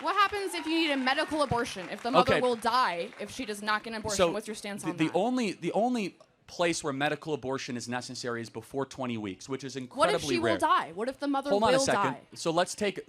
What happens if you need a medical abortion? If the mother Okay. will die if she does not get an abortion? What's your stance on the that? The only place where medical abortion is necessary is before 20 weeks, which is incredibly What if she rare. will die? What if the mother Hold will on a second. die? So let's take,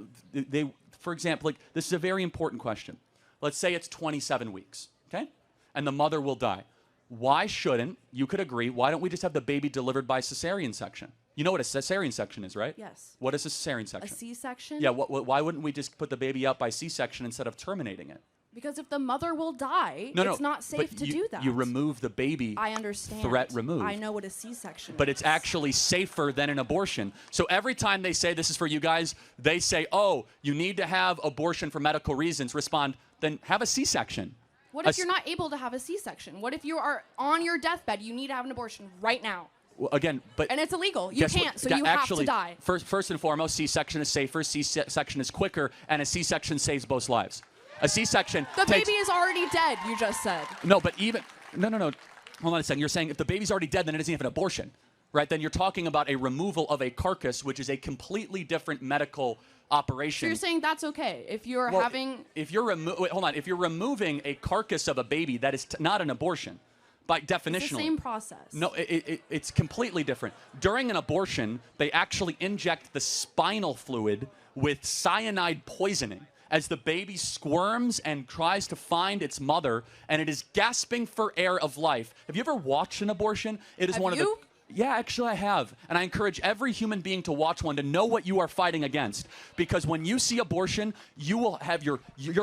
for example, like this is a very important question. Let's say it's 27 weeks, okay? And the mother will die. Why shouldn't, you could agree, why don't we just have the baby delivered by cesarean section? You know what a cesarean section is, right? Yes. What is a cesarean section? A C-section? Yeah, why wouldn't we just put the baby out by C-section instead of terminating it? Because if the mother will die, No, it's not safe but to you, do that. You remove the baby. I understand. Threat removed. I know what a C-section But is. it's actually safer than an abortion. So every time they say, this is for you guys, they say, oh, you need to have abortion for medical reasons, respond, then have a C-section. What if you're not able to have a C-section? What if you are on your deathbed, you need to have an abortion right now? Well, again, but... And it's illegal. You guess can't, what? so you have to Actually, die. First and foremost, C-section is safer, C-section is quicker, and a C-section saves both lives. A C-section The takes... baby is already dead, you just said. No, but even... No. Hold on a second. You're saying if the baby's already dead, then it doesn't have an abortion, right? Then you're talking about a removal of a carcass, which is a completely different medical operation. So you're saying that's okay if you're Well, having... If you're hold on. If you're removing a carcass of a baby, that is not an abortion, by definition. It's the same process. No, it's completely different. During an abortion, they actually inject the spinal fluid with cyanide poisoning as the baby squirms and tries to find its mother, and it is gasping for air of life. Have you ever watched an abortion? It is one of the... Yeah, actually I have. And I encourage every human being to watch one to know what you are fighting against. Because when you see abortion, you will have your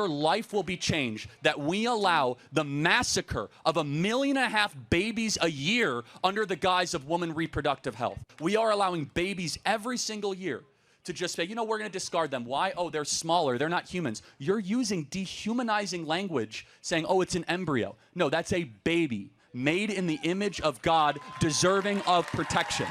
life will be changed. That we allow the massacre of 1.5 million babies a year under the guise of woman reproductive health. We are allowing babies every single year to just say, you know, we're going to discard them. Why? Oh, they're smaller. They're not humans. You're using dehumanizing language saying, oh, it's an embryo. No, that's a baby made in the image of God, deserving of protection.